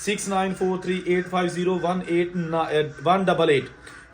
6943850188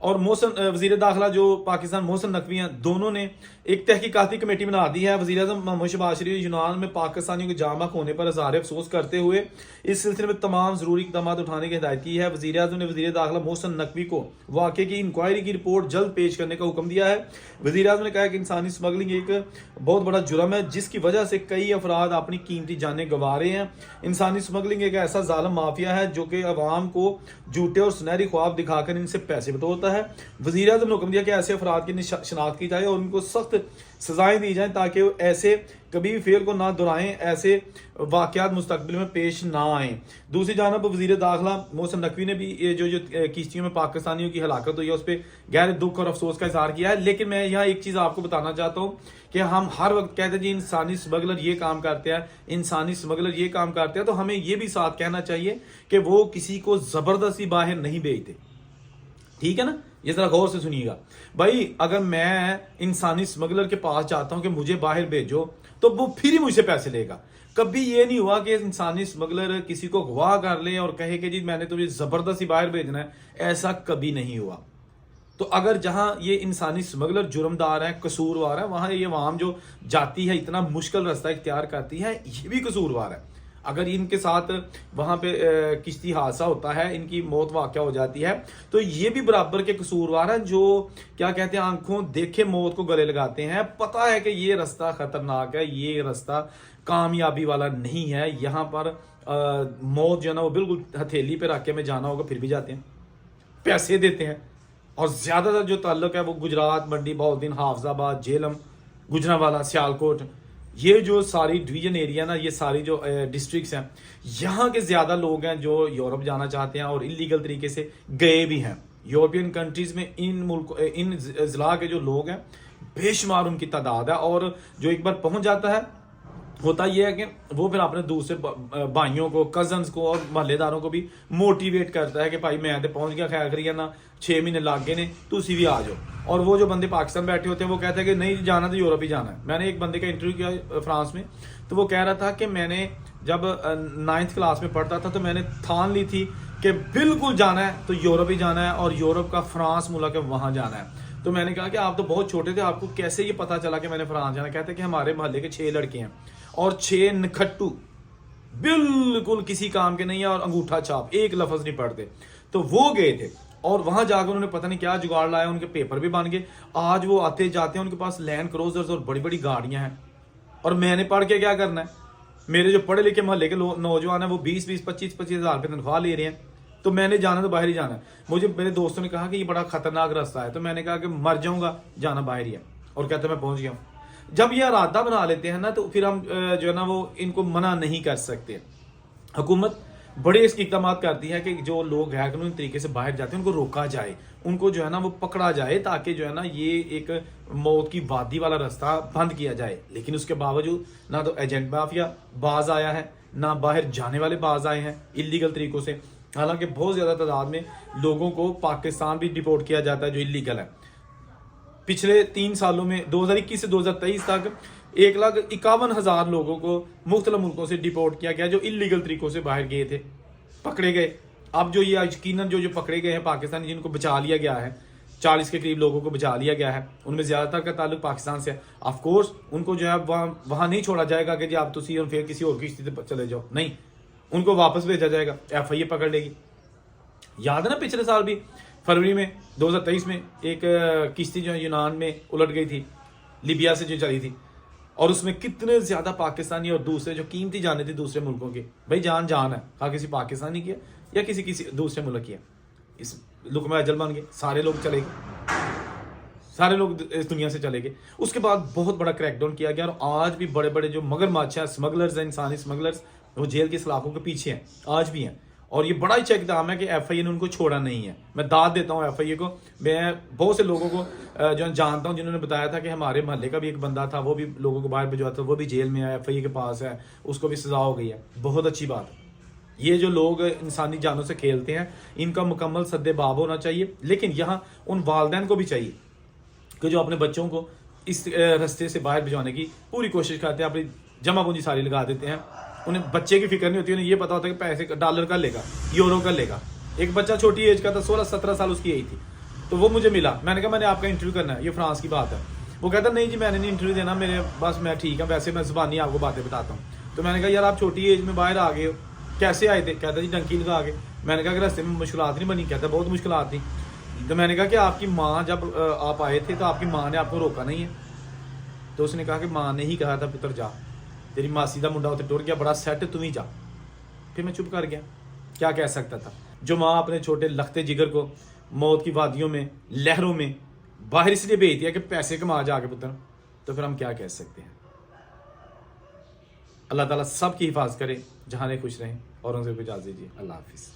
اور وزیر داخلہ جو پاکستان محسن نقوی ہیں، دونوں نے ایک تحقیقاتی کمیٹی بنا دی ہے۔ وزیر اعظم محمد شہباز شریف یونان میں پاکستانیوں کے جاں بحق ہونے پر اظہار افسوس کرتے ہوئے اس سلسلے میں تمام ضروری اقدامات اٹھانے کی ہدایت کی ہے۔ وزیر اعظم نے وزیر داخلہ محسن نقوی کو واقعے کی انکوائری کی رپورٹ جلد پیش کرنے کا حکم دیا ہے۔ وزیر اعظم نے کہا کہ انسانی اسمگلنگ ایک بہت بڑا جرم ہے جس کی وجہ سے کئی افراد اپنی قیمتی جانیں گنوا رہے ہیں۔ انسانی اسمگلنگ ایک ایسا ظالم مافیا ہے جو کہ عوام کو جھوٹے اور سنہری خواب دکھا کر ان سے پیسے بٹورتا ہے۔ وزیر اعظم نے حکم دیا کہ ایسے افراد کی شناخت کی جائے اور ان کو سخت سزائیں دی جائیں تاکہ وہ ایسے کبھی فعل کو نہ دہرائیں، ایسے واقعات مستقبل میں پیش نہ آئیں۔ دوسری جانب وزیر داخلہ محسن نقوی نے بھی یہ جو کشتیوں میں پاکستانیوں کی ہلاکت ہوئی ہے اس پہ گہرے دکھ اور افسوس کا اظہار کیا ہے۔ لیکن میں یہاں ایک چیز آپ کو بتانا چاہتا ہوں کہ ہم ہر وقت کہتے ہیں جی انسانی اسمگلر یہ کام کرتے ہیں، انسانی اسمگلر یہ کام کرتے ہیں، تو ہمیں یہ بھی ساتھ کہنا چاہیے کہ وہ کسی کو زبردستی باہر نہیں بھیجتے، ٹھیک ہے نا؟ یہ ذرا غور سے سنیے گا بھائی، اگر میں انسانی اسمگلر کے پاس جاتا ہوں کہ مجھے باہر بھیجو تو وہ پھر ہی مجھ سے پیسے لے گا۔ کبھی یہ نہیں ہوا کہ انسانی اسمگلر کسی کو اغوا کر لے اور کہے کہ جی میں نے تمہیں زبردستی باہر بھیجنا ہے، ایسا کبھی نہیں ہوا۔ تو اگر جہاں یہ انسانی اسمگلر جرمدار ہے، قصوروار ہے، وہاں یہ عوام جو جاتی ہے اتنا مشکل راستہ اختیار کرتی ہے، یہ بھی قصوروار ہے۔ اگر ان کے ساتھ وہاں پہ کشتی حادثہ ہوتا ہے، ان کی موت واقع ہو جاتی ہے، تو یہ بھی برابر کے قصوروار ہیں جو کیا کہتے ہیں آنکھوں دیکھے موت کو گلے لگاتے ہیں۔ پتہ ہے کہ یہ راستہ خطرناک ہے، یہ راستہ کامیابی والا نہیں ہے، یہاں پر موت جو ہے نا وہ بالکل ہتھیلی پہ رکھ کے میں جانا ہوگا پھر بھی جاتے ہیں، پیسے دیتے ہیں۔ اور زیادہ تر جو تعلق ہے وہ گجرات، منڈی، بہاؤالدین، حافظ آباد، جہلم، گجرانوالہ، سیالکوٹ، یہ جو ساری ڈویژن ایریا نا، یہ ساری جو ڈسٹرکٹس ہیں، یہاں کے زیادہ لوگ ہیں جو یورپ جانا چاہتے ہیں اور انلیگل طریقے سے گئے بھی ہیں۔ یورپین کنٹریز میں ان اضلاع کے جو لوگ ہیں بے شمار ان کی تعداد ہے، اور جو ایک بار پہنچ جاتا ہے ہوتا یہ ہے کہ وہ پھر اپنے دوسرے بھائیوں کو، کزنز کو اور محلے داروں کو بھی موٹیویٹ کرتا ہے کہ بھائی میں پہنچ گیا، خیر کریے نا 6 مہینے لگ گئے نے، تسی بھی آ جاؤ۔ اور وہ جو بندے پاکستان بیٹھے ہوتے ہیں وہ کہتے ہیں کہ نہیں جانا تو یورپ ہی جانا ہے۔ میں نے ایک بندے کا انٹرویو کیا فرانس میں، تو وہ کہہ رہا تھا کہ میں نے جب 9th کلاس میں پڑھتا تھا تو میں نے ٹھان لی تھی کہ بالکل جانا ہے تو یورپ ہی جانا ہے، اور یورپ کا فرانس ملک ہے وہاں جانا ہے۔ تو میں نے کہا کہ آپ تو بہت چھوٹے تھے، آپ کو کیسے یہ پتا چلا کہ میں نے فرانس جانا؟ کہتے ہیں کہ ہمارے محلے کے 6 لڑکے ہیں اور 6 نکھٹو بالکل کسی کام کے نہیں ہے اور انگوٹھا چھاپ ایک لفظ نہیں پڑھتے، تو وہ گئے تھے اور وہاں جا کے انہوں نے پتہ نہیں کیا جگاڑ لایا، ان کے پیپر بھی بن گئے، آج وہ آتے جاتے ہیں، ان کے پاس لینڈ کروزرز اور بڑی بڑی گاڑیاں ہیں۔ اور میں نے پڑھ کے کیا کرنا ہے؟ میرے جو پڑھے لکھے محلے کے نوجوان ہیں وہ 20-20 25-25 ہزار روپے تنخواہ لے رہے ہیں، تو میں نے جانا تو باہر ہی جانا ہے۔ مجھے میرے دوستوں نے کہا کہ یہ بڑا خطرناک راستہ ہے، تو میں نے کہا کہ مر جاؤں گا، جانا باہر ہی ہے، اور کہتے ہیں میں پہنچ گیا ہوں۔ جب یہ ارادہ بنا لیتے ہیں نا تو پھر ہم جو ہے نا وہ ان کو منع نہیں کر سکتے۔ حکومت بڑے اس کی اقدامات کرتی ہے کہ جو لوگ غیر قانونی طریقے سے باہر جاتے ہیں ان کو روکا جائے، ان کو جو ہے نا وہ پکڑا جائے، تاکہ جو ہے نا یہ ایک موت کی وادی والا راستہ بند کیا جائے۔ لیکن اس کے باوجود نہ تو ایجنٹ مافیا باز آیا ہے، نہ باہر جانے والے باز آئے ہیں انلیگل طریقوں سے۔ حالانکہ بہت زیادہ تعداد میں لوگوں کو پاکستان بھی ڈیپورٹ کیا جاتا ہے جو انلیگل ہے۔ پچھلے 3 سالوں میں 2021 سے 2023 تک 1,51,000 لوگوں کو مختلف ملکوں سے ڈیپورٹ کیا گیا جو انلیگل طریقوں سے باہر گئے تھے، پکڑے گئے۔ اب جو یہ یقیناً جو پکڑے گئے ہیں پاکستان، جن کو بچا لیا گیا ہے، 40 کے قریب لوگوں کو بچا لیا گیا ہے، ان میں زیادہ تر کا تعلق پاکستان سے ہے۔ آف کورس ان کو جو ہے وہاں نہیں چھوڑا جائے گا کہ جی آپ تسی اور پھر کسی اور کشتی سے چلے جاؤ، نہیں، ان کو واپس بھیجا جائے گا، FIA پکڑ لے گی۔ یاد ہے نا پچھلے سال بھی فروری میں 2023 میں ایک کشتی جو ہے یونان میں الٹ گئی تھی، لیبیا سے جو چلی تھی، اور اس میں کتنے زیادہ پاکستانی اور دوسرے جو قیمتی جانیں تھی دوسرے ملکوں کی، بھائی جان ہے، خواہ کسی پاکستانی کی ہے یا کسی دوسرے ملک کی ہے، اس لقمہ اجل بن گئے، سارے لوگ چلے گئے، سارے لوگ اس دنیا سے چلے گئے۔ اس کے بعد بہت بڑا کریک ڈاؤن کیا گیا، اور آج بھی بڑے بڑے جو مگر ماچھا اسمگلرز ہیں، انسانی اسمگلرز، وہ جیل کے سلاخوں کے پیچھے ہیں، آج بھی ہیں۔ اور یہ بڑا اچھا اقدام ہے کہ FIA نے ان کو چھوڑا نہیں ہے۔ میں داد دیتا ہوں FIA کو۔ میں بہت سے لوگوں کو جو جانتا ہوں جنہوں نے بتایا تھا کہ ہمارے محلے کا بھی ایک بندہ تھا، وہ بھی لوگوں کو باہر بھجواتا تھا، وہ بھی جیل میں ہے، FIA کے پاس ہے، اس کو بھی سزا ہو گئی ہے۔ بہت اچھی بات ہے۔ یہ جو لوگ انسانی جانوں سے کھیلتے ہیں ان کا مکمل سد باب ہونا چاہیے، لیکن یہاں ان والدین کو بھی چاہیے کہ جو اپنے بچوں کو اس رستے سے باہر بھجوانے کی پوری کوشش کرتے ہیں، اپنی جمع پونجی ساری لگا دیتے ہیں، انہیں بچے کی فکر نہیں ہوتی، انہیں یہ پتا ہوتا ہے کہ پیسے ڈالر کا لے گا، یورو کا لے گا۔ ایک بچہ چھوٹی ایج کا تھا، 16-17 سال اس کی ایج تھی، تو وہ مجھے ملا، میں نے کہا میں نے آپ کا انٹرویو کرنا ہے، یہ فرانس کی بات ہے۔ وہ کہتا نہیں جی میں نے نہیں انٹرویو دینا، میرے بس میں ٹھیک ہے، ویسے میں زبانی آپ کو باتیں بتاتا ہوں۔ تو میں نے کہا یار آپ چھوٹی ایج میں باہر آ گئے ہو، کیسے آئے تھے؟ کہتا جی ڈنکی لگا کے۔ میں نے کہا کہ راستے میں مشکلات نہیں بنی؟ کہتا بہت مشکلات تھیں۔ تو میں نے کہا کہ آپ کی ماں جب آپ آئے تھے تو آپ کی ماں نے آپ کو روکا نہیں ہے؟ تو اس نے کہا کہ ماں نے ہی کہا تھا پتر جا، تیری ماسی دا منڈا اتنے ٹر گیا، بڑا سیٹ تم ہی جا۔ پھر میں چپ کر گیا، کیا کہہ سکتا تھا؟ جو ماں اپنے چھوٹے لختے جگر کو موت کی وادیوں میں لہروں میں باہر اس لیے بھیج دیا کہ پیسے کما جا کے پتر، تو پھر ہم کیا کہہ سکتے ہیں؟ اللہ تعالیٰ سب کی حفاظت کرے، جہاں خوش رہیں، اور ان سے اجازت دیجیے، اللہ حافظ۔